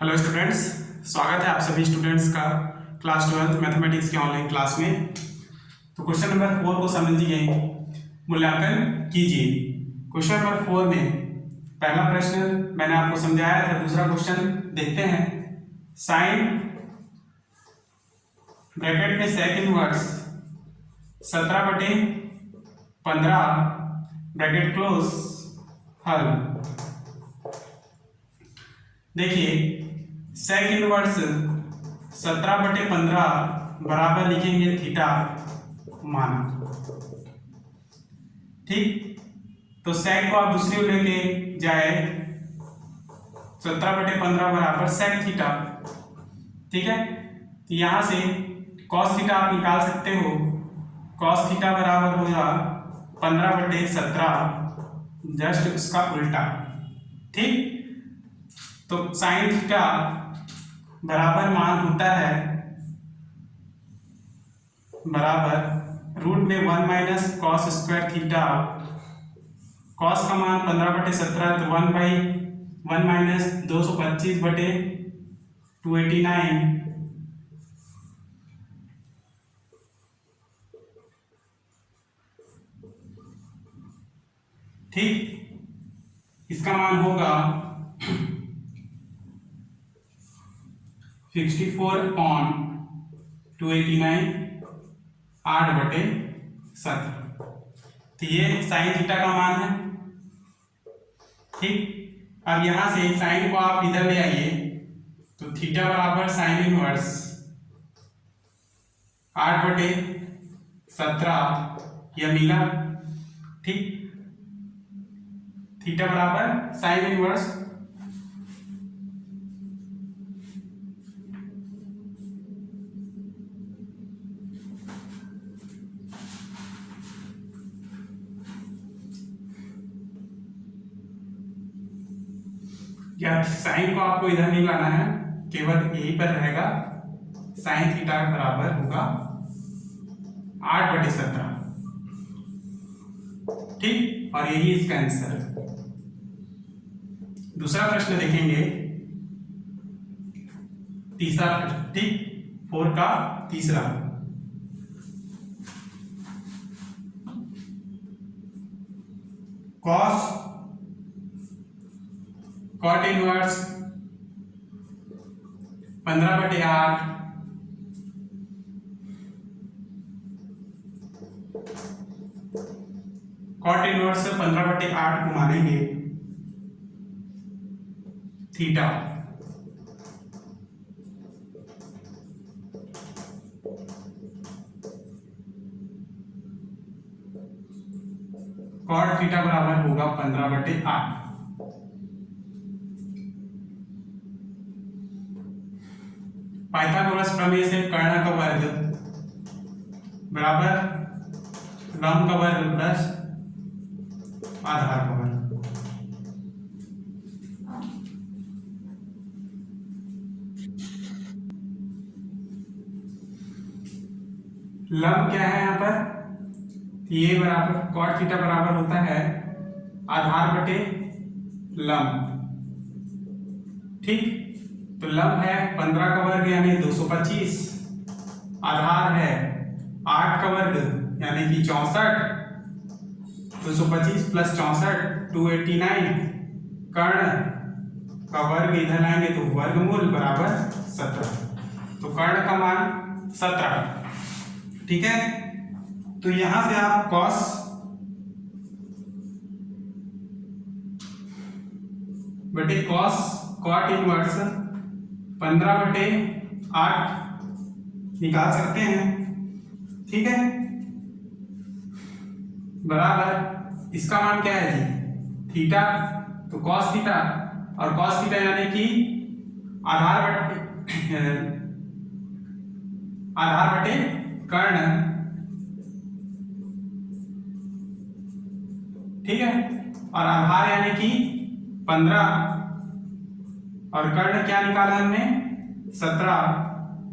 Hello students, स्वागत है आप सभी स्टूडेंट्स का क्लास 12 मैथमेटिक्स के ऑनलाइन क्लास में। तो क्वेश्चन नंबर 4 को समझिए, मूल्यांकन कीजिए। क्वेश्चन नंबर 4 में पहला प्रश्न मैंने आपको समझाया था, दूसरा क्वेश्चन देखते हैं। साइन ब्रैकेट में सेक इनवर्स 17/15 ब्रैकेट क्लोज हल। देखिए, सेक इनवर्स 17/15 बराबर लिखेंगे थीटा मान। ठीक, तो सेक को आप दूसरी ओर लेके जाए, 17/15 बराबर सेक थीटा। ठीक है, तो यहां से कॉस थीटा आप निकाल सकते हो। कॉस थीटा बराबर होगा 15/17, जस्ट उसका उल्टा। ठीक, तो साइन थीटा बराबर मान होता है बराबर रूट में 1 minus cos square theta. Cos का मान 15/17, तो 1 माइनस 225/289। ठीक, इसका मान होगा 64/289, 8/17। तो ये साइन थीटा का मान है। ठीक, अब यहां से साइन को आप इधर ले आइए, तो थीटा बराबर साइन इनवर्स 8/17 यह मिला। ठीक, थीटा बराबर साइन इनवर्स या साइन को आपको इधर नहीं लाना है, केवल यहीं पर रहेगा। साइन थीटा बराबर होगा 8/17। ठीक, और यही इसका आंसर है। दूसरा प्रश्न देखेंगे, तीसरा प्रश्न। ठीक, 4 का तीसरा। कॉट इनवर्स 15/8 कॉट इनवर्स 15/8 को मानेंगे थीटा। कॉट थीटा बराबर होगा 15/8। पाइथागोरस प्रमेय से कर्ण का वर्ग बराबर लंब का वर्ग प्लस आधार का वर्ग। लंब क्या है यहाँ पर? ये बराबर कॉट थीटा बराबर होता है आधार बटे लंब। ठीक, तो लंब है 15 का वर्ग यानी 225, आधार है 8 का वर्ग यानी कि 64, 225 प्लस 64 289, कर्ण का वर्ग इधर लाएंगे तो वर्गमूल बराबर 17। तो कर्ण का मान 17। ठीक है, तो यहां से आप कॉस बटे कॉस कॉट इनवर्स 15/8 निकाल सकते हैं। ठीक है, बराबर इसका मान क्या है जी? थीटा, तो कॉस थीटा, और कॉस थीटा यानी कि आधार बटे कर्ण। ठीक है, और आधार यानी कि 15 और कर्ण क्या निकाला हमने? 17,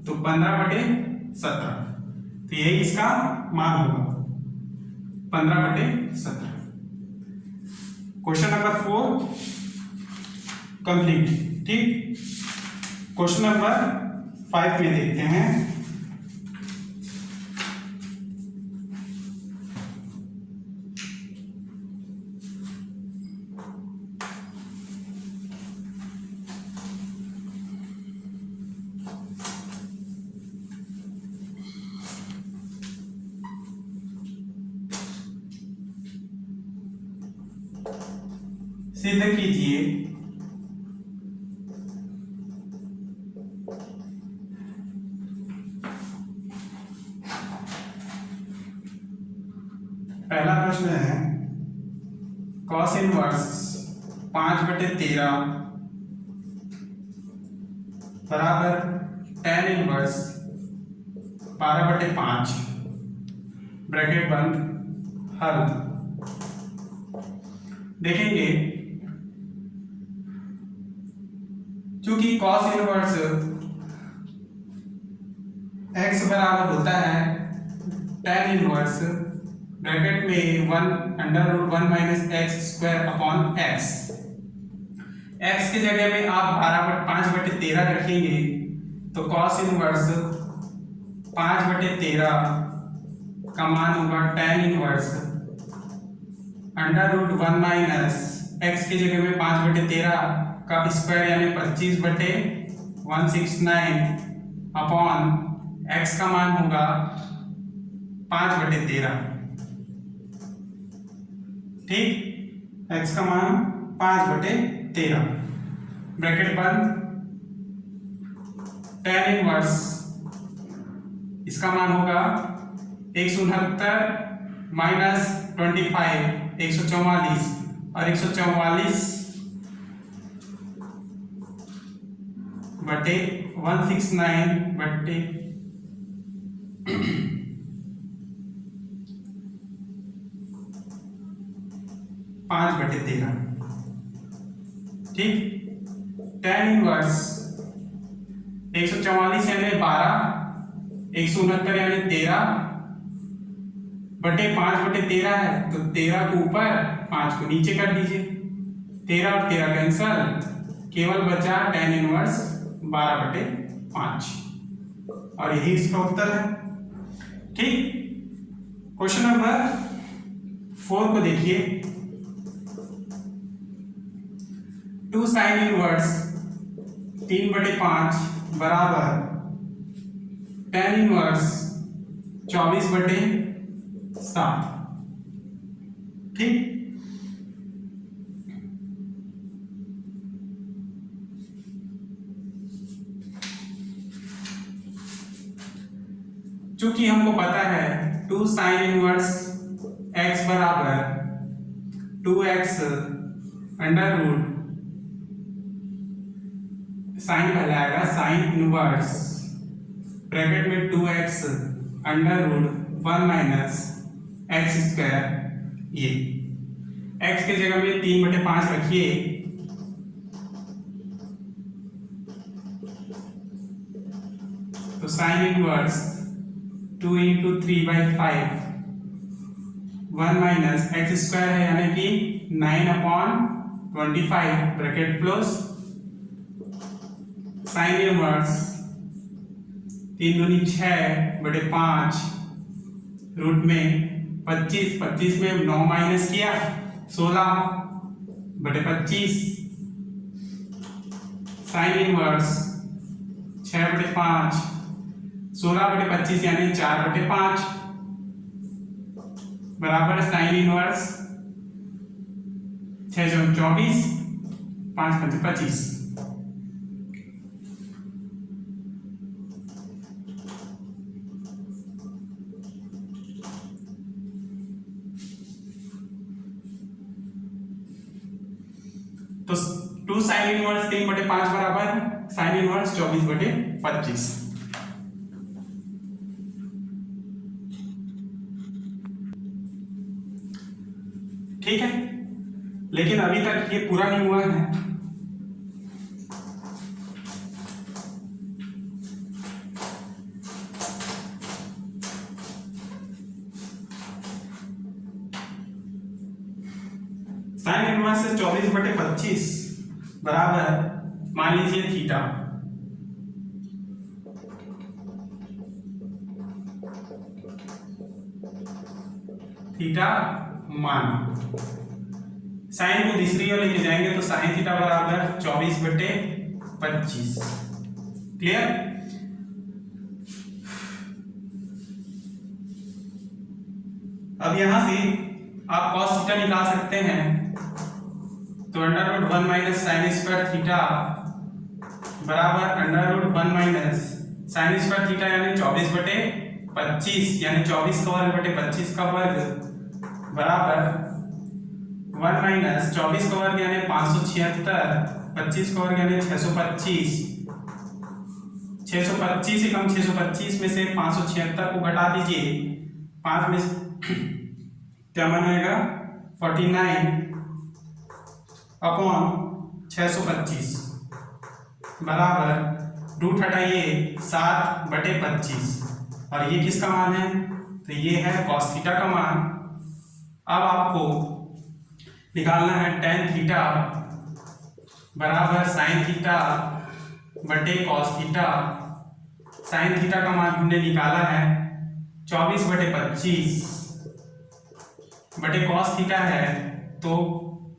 तो 15/17। तो यही इसका मान होगा 15/17। Question number 4 complete. ठीक, क्वेश्चन नंबर 5 में देखते हैं। सिद्ध कीजिए पहला प्रश्न है कॉस इनवर्स 5/13 बराबर tan इनवर्स 12/5 ब्रैकेट बंद हल। देखेंगे चूंकि कॉस इनवर्स x बराबर होता है tan इनवर्स ब्रैकेट में 1/√1 - x² x की जगह में आप 5/13 रखेंगे तो cos इनवर्स 5/13 का मान होगा tan इनवर्स √1 - x की जगह में 5/13 का स्क्वायर यानी 25/169 अपॉन x का मान होगा 5/13। ठीक, x का मान 5/13 ब्रैकेट बंद tan इनवर्स इसका मान होगा 169 माइनस 25 144 और 144 बटे 169 बटे 5/13। ठीक, tan इनवर्स 144 यानी 12 169 यानी 13 बटे 5/13 है तो 13 को ऊपर 5 को नीचे कर दीजिए। 13 और 13 कैंसल, केवल बचा tan इनवर्स 12/5 और यही इसका उत्तर है। ठीक, क्वेश्चन नंबर 4 को देखिए। 2 sin इनवर्स 3/5 बराबर tan इनवर्स 24/7। ठीक, चूंकि हमको पता है 2 sin इनवर्स x बराबर 2x √ साइन कहलाएगा साइन इनवर्स ब्रैकेट में 2x √1 - x²। ये x के जगह में 3/5 रखिए तो साइन इनवर्स 2 × 3/5 1 - x² है यानी कि 9/25 ब्रैकेट क्लोज। साइन इनवर्स 3 दूनी 6/5 रूट में 25 में 9 माइनस किया 16/25 साइन इनवर्स 6/5 16/25 यानी 4/5 बराबर साइन इनवर्स 6 × 24 5 × 25। तो 2 साइन इनवर्स 3/5 बराबर साइन इनवर्स 24/25। ठीक है, लेकिन अभी तक ये पूरा नहीं हुआ है। साइन इनवर्स से 24/25 बराबर मान लीजिए थीटा। थीटा मान। साइन को दूसरी ओर लेके जाएंगे तो साइन थीटा बराबर 24/25। क्लियर? अब यहां से आप cos थीटा निकाल सकते हैं, तो √1 माइनस साइन स्क्वायर थीटा बराबर √1 माइनस साइन स्क्वायर थीटा यानी 24/25 यानी 24 का वर्ग बटे 25 का वर्ग बराबर 1 माइनस 24 का वर्ग यानी 576, 25 का वर्ग यानी 625। 625 से कम 625 में से 576 को घटा दीजिए, 5 में क्या मान आएगा 49/625 बराबर रूट हटाइए 7/25 और ये किसका मान है? तो ये है cos थीटा का मान। अब आपको निकालना है tan थीटा बराबर sin थीटा बटे cos थीटा। sin थीटा का मान हमने निकाला है 24/25 बटे cos थीटा है तो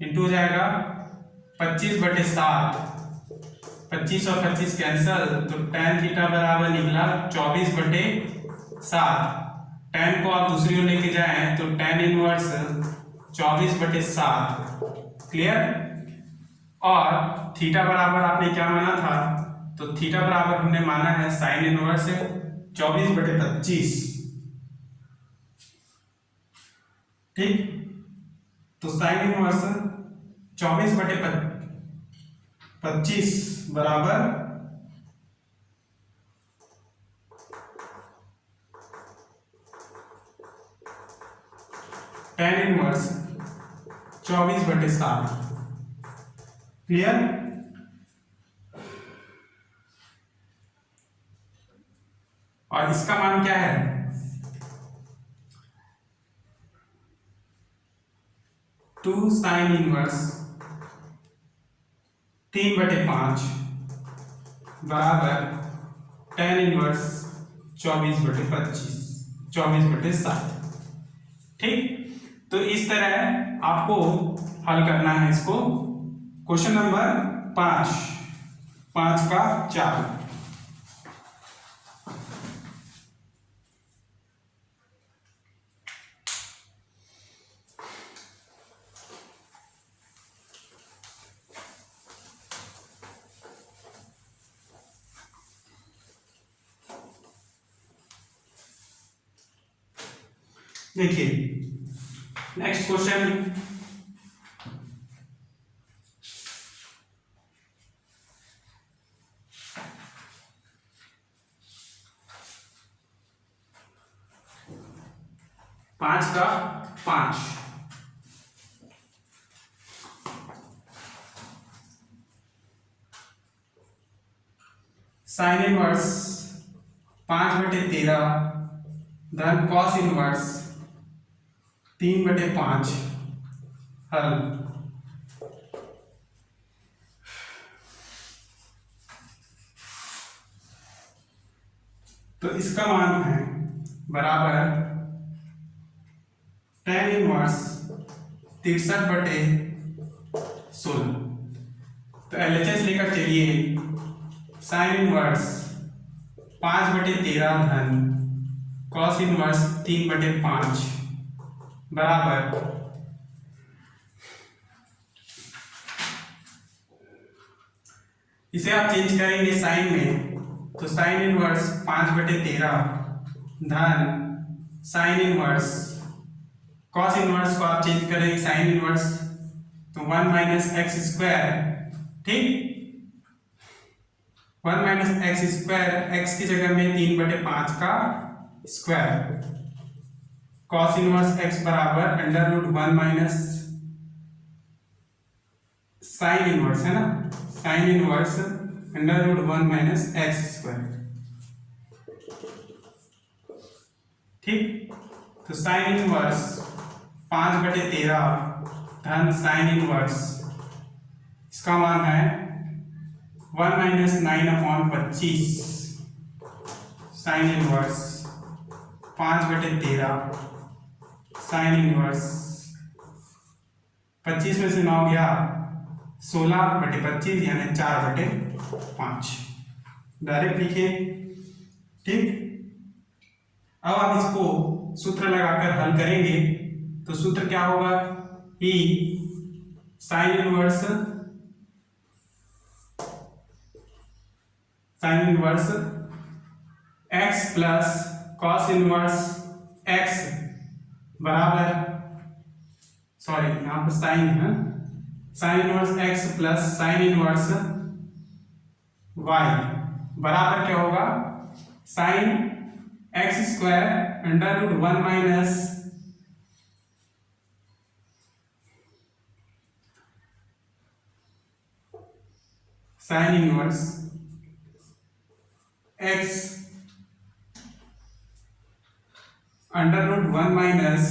इंटू हो जाएगा 25/7। 25 और 25 कैंसल तो tan थीटा बराबर निकला 24/7। tan को आप दूसरी ओर लेके जाएं तो tan इनवर्स 24/7। क्लियर? और थीटा बराबर आपने क्या माना था? तो थीटा बराबर हमने माना है साइन इनवर्स 24/25। ठीक, तो साइन इनवर्स 24/25 बराबर tan इनवर्स 24/7। क्लियर? और इसका मान क्या है? 2 साइन इनवर्स 3/5 बराबर tan इनवर्स 24/7। ठीक, तो इस तरह आपको हल करना है इसको। क्वेश्चन नंबर 5 का 4। देखिए नेक्स्ट क्वेश्चन, पांच का 5। साइन इनवर्स 5/13 धन कॉस इनवर्स 3/5 हल। तो इसका मान है बराबर tan इनवर्स 63/16। तो LHS लेकर चलिए, साइन इनवर्स 5/13 धन कॉस इनवर्स 3/5 बराबर इसे आप चेंज करेंगे साइन में, तो साइन इनवर्स 5/13 धन साइन इनवर्स कॉस इनवर्स को आप चेंज करेंगे साइन इनवर्स तो 1 माइनस एक्स स्क्वायर। ठीक, 1 माइनस एक्स स्क्वायर, एक्स की जगह में 3/5 का स्क्वायर। कॉस इनवर्स एक्स बराबर √1 माइनस साइन इनवर्स है ना, sine inverse √1 minus X square. ठीक, तो साइन इनवर्स 5/13 धन साइन इनवर्स, इसका मान है 1 minus 9/25 sine inverse 5/13 sine inverse 25 में से 9 गया 16/25 यानी 4/5 डायरेक्ट लिखिए। ठीक, अब आप इसको सूत्र लगाकर हल करेंगे तो सूत्र क्या होगा, ई sine inverse x plus cos inverse x बराबर, सॉरी यहाँ पर साइन है, sine inverse x plus sine inverse y बराबर क्या होगा, sine x square under root 1 minus sine inverse x under root 1 minus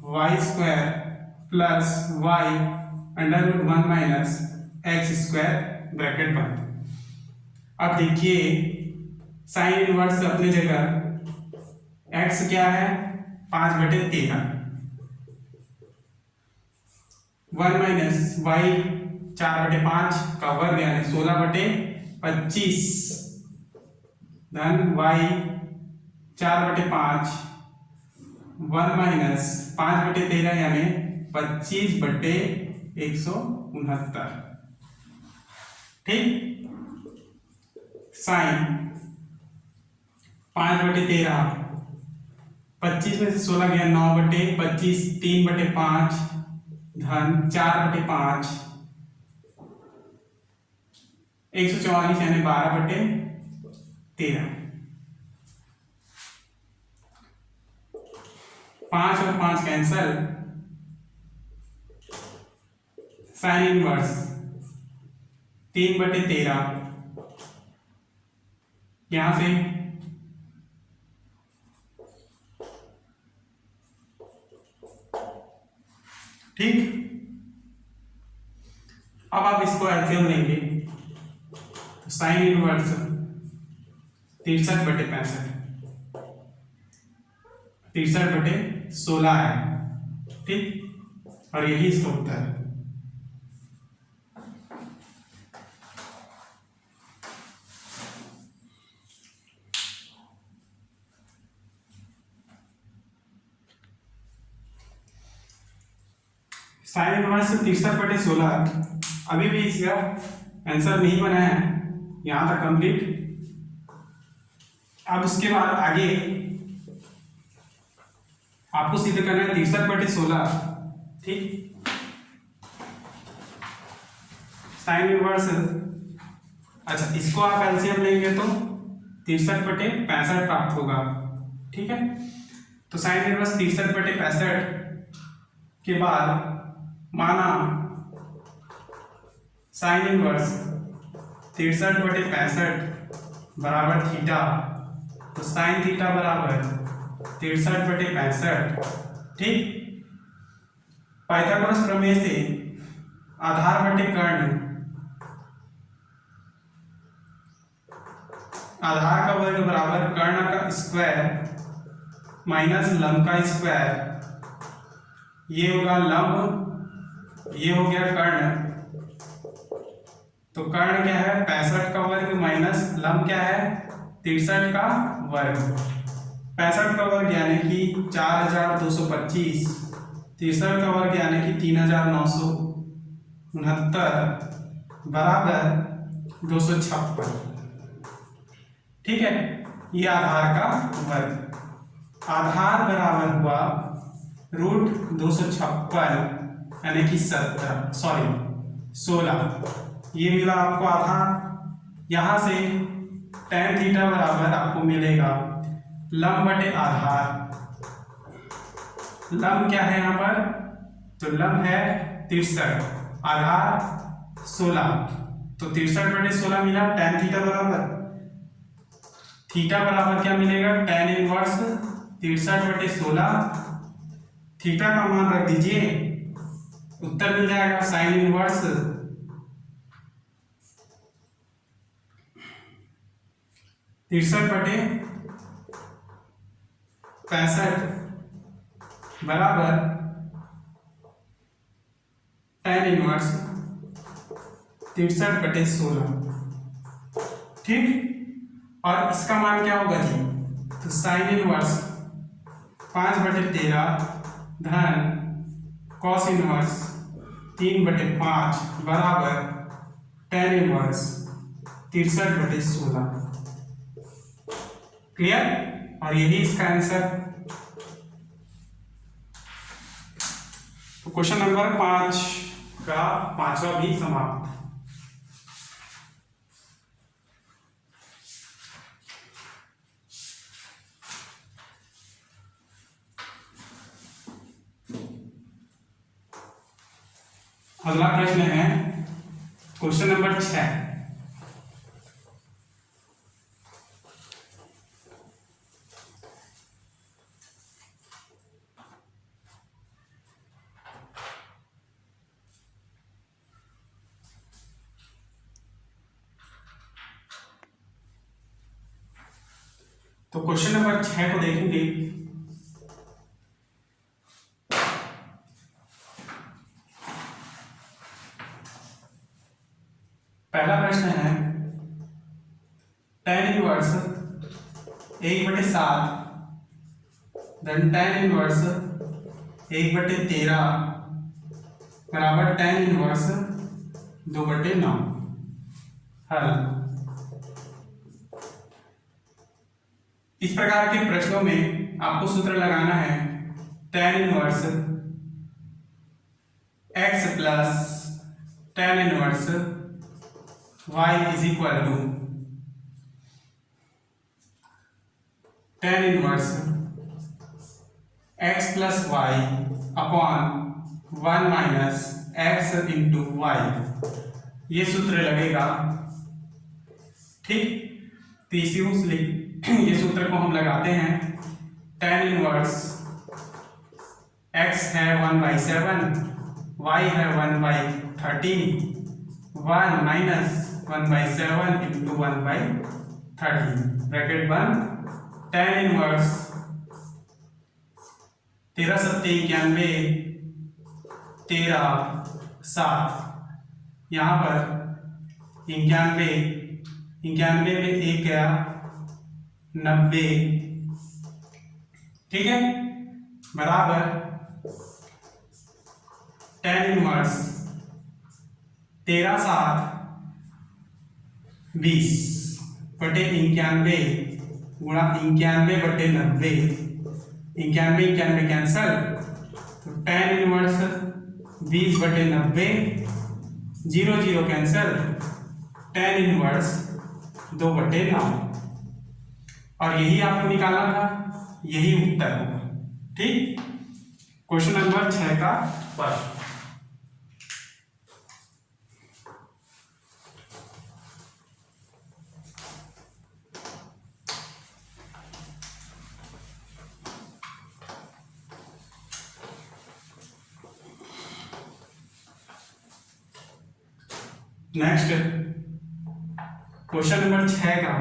Y square plus y under root 1 minus X square bracket बंद। अब देखिए sine inverse अपनी जगह, x क्या है 5/13, 1 माइनस वाई 4/5 का वर्ग यानी 16/25 धन y 4/5 1 माइनस 5/13 यानी 25/169। ठीक, साइन 5/13 25 में से 16 गया 9/25 3/5 धन 4/5 144 यानी 12/13। 5 और 5 कैंसल, साइन इनवर्स 3/13 यहां से ठीक। अब आप इसको एलसीएम लेंगे तो साइन इनवर्स 63/65 63/16 है। ठीक, और यही इसका उत्तर है। साइन इनवर्स 63/16 अभी भी इसका आंसर नहीं बना है, यहां तक कंप्लीट। अब उसके बाद आगे आपको सिद्ध करना है 63/16। ठीक, साइन इनवर्स, अच्छा इसको आप एलसीएम लेंगे तो 63/65 प्राप्त होगा। ठीक है, तो साइन इनवर्स 63/65 के बाद माना साइन इनवर्स 63/65 बराबर थीटा, तो साइन थीटा बराबर 63/65। ठीक, पाइथागोरस प्रमेय से आधार बटे कर्ण, आधार का वर्ग बराबर कर्ण का स्क्वायर माइनस लंब का स्क्वायर, ये होगा लंब, ये हो गया कर्ण, तो कर्ण क्या है 65 का वर्ग माइनस लंब क्या है 63 का वर्ग। 65 का वर्ग यानी कि 4225, 63 का वर्ग यानी कि 3969 बराबर 256। ठीक है, ये आधार का वर्ग, आधार बराबर हुआ रूट 256 यानी कि 16 ये मिला आपको आधार। यहां से tan थीटा बराबर आपको मिलेगा लंब बटे आधार। लंब क्या है यहाँ पर, तो लंब है 63, आधार 16, तो 63/16 मिला। tan थीटा बराबर, थीटा बराबर क्या मिलेगा tan इनवर्स 63/16, थीटा का मान रख दीजिए, उत्तर मिल जाएगा साइन इनवर्स 63/65 बराबर tan इनवर्स 63/16। ठीक, और इसका मान क्या होगा जी? तो साइन इनवर्स 5/13 धन कॉस इनवर्स 3/5 बराबर tan इनवर्स 63/16। क्लियर? और यही इसका आंसर। तो क्वेश्चन नंबर 5 का 5वां भी समाप्त। अगला प्रश्न है क्वेश्चन नंबर 6। तो क्वेश्चन नंबर 6 को देखेंगे। पहला प्रश्न है tan इनवर्स 1/7 धन tan इनवर्स 1/13 बराबर tan इनवर्स 2/9। हल। इस प्रकार के प्रश्नों में आपको सूत्र लगाना है tan inverse x plus tan inverse y is equal to tan inverse x plus y upon 1 minus x into y. ये सूत्र लगेगा। ठीक, तो ये सूत्र को हम लगाते हैं। tan इनवर्स x है 1/7, y है 1/13, 1 माइनस 1/7 इंटू 1/13 ब्रैकेट बंद। tan इनवर्स 13 7 91 13 7, यहाँ पर 91 में 1 गया 90। ठीक है, बराबर tan इनवर्स 13 7 20 बटे 91 गुणा 91/90। 91 कैंसल, तो tan inverse 20/90 0 0 cancel, tan inverse 2/9। और यही आपको निकालना था, यही उत्तर होगा। ठीक, क्वेश्चन नंबर 6 का प्रश्न। नेक्स्ट क्वेश्चन नंबर 6 का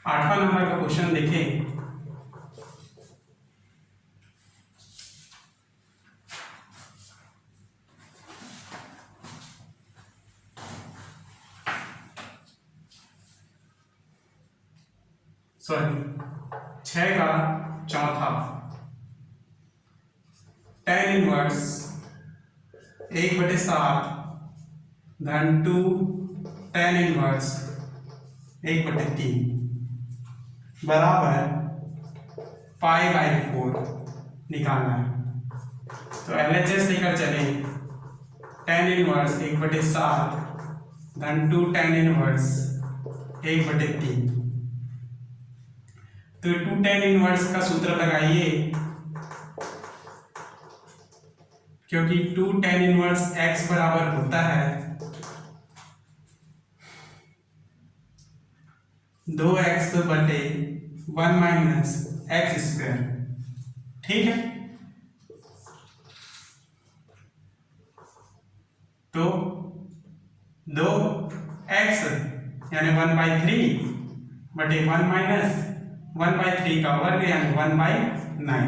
आठवां नंबर का क्वेश्चन देखें। सॉरी 6 का चौथा। tan इनवर्स 1/7 धन 2 tan इनवर्स 1/3 बराबर π/4 निकालना है। तो LHS लेकर चले। tan इनवर्स 1/7 धन 2 tan इनवर्स 1/3। तो 2 tan इनवर्स का सूत्र लगाइए, क्योंकि 2 tan इनवर्स x बराबर होता है 2x/1 माइनस x स्क्वायर। ठीक है, तो 2x यानी 1/3 बटे 1 माइनस 1/3 का वर्ग यानी 1/9।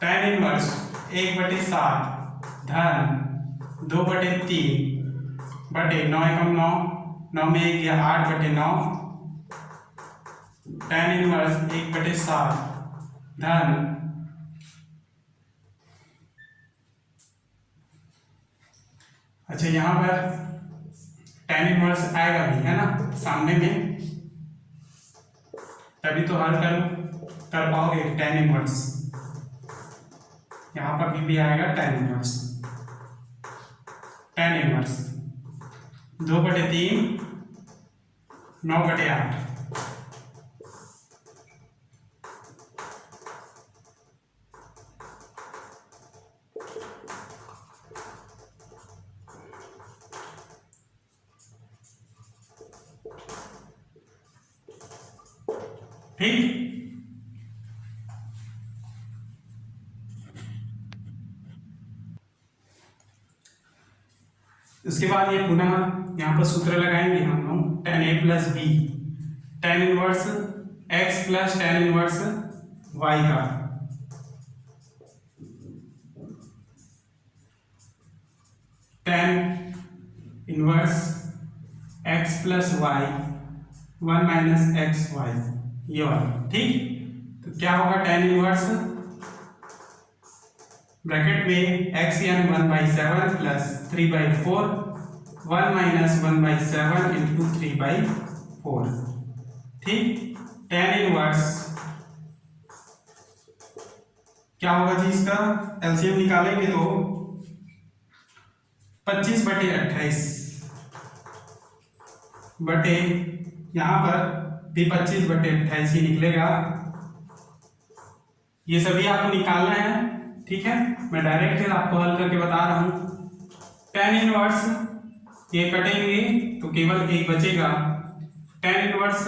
tan इनवर्स 1/7 धन 2/3 बटे 9 एकम 9, 9 में 1 गया 8/9। tan इनवर्स 1/7 धन अच्छा यहाँ पर tan इनवर्स आएगा भी है ना सामने में, तभी तो हल कर पाओगे tan इनवर्स। यहाँ पर भी आएगा tan इनवर्स। tan inverse 2/3 9/8। ठीक, उसके बाद ये पुनः यहाँ पर सूत्र लगाएंगे हम लोग tan a plus B, tan inverse x plus tan inverse y का tan inverse x plus y 1 minus x y, ये वाला। ठीक, तो क्या होगा tan इनवर्स ब्रैकेट में x यानी 1/7 प्लस 3/4 1 माइनस 1/7 इंटू 3/4। ठीक, tan इनवर्स क्या होगा जी, इसका एलसीएम निकालेंगे तो 25/28 बटे यहाँ पर भी 25/28 ही निकलेगा। ये सभी आपको निकालना है। ठीक है, मैं डायरेक्ट आपको हल करके बता रहा हूं। tan इनवर्स ये कटेंगे तो केवल एक बचेगा। tan इनवर्स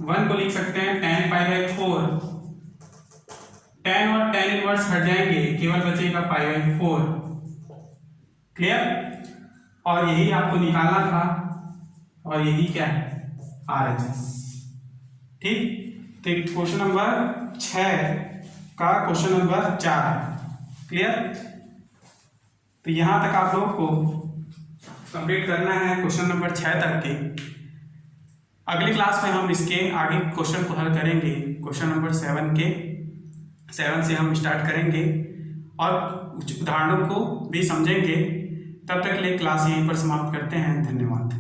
1 को लिख सकते हैं tan π/4। tan और tan इनवर्स हट जाएंगे, केवल बचेगा π/4। क्लियर, और यही आपको निकालना था, और यही क्या है RHS। ठीक, तो क्वेश्चन नंबर 6 का क्वेश्चन नंबर 4 है। क्लियर, तो यहां तक आप लोग को कंप्लीट करना है क्वेश्चन नंबर 6 तक के। अगली क्लास में हम इसके आगे क्वेश्चन को हल करेंगे। क्वेश्चन नंबर 7 से हम स्टार्ट करेंगे और कुछ उदाहरणों को भी समझेंगे। तब तक के लिए क्लास यहीं पर समाप्त करते हैं। धन्यवाद।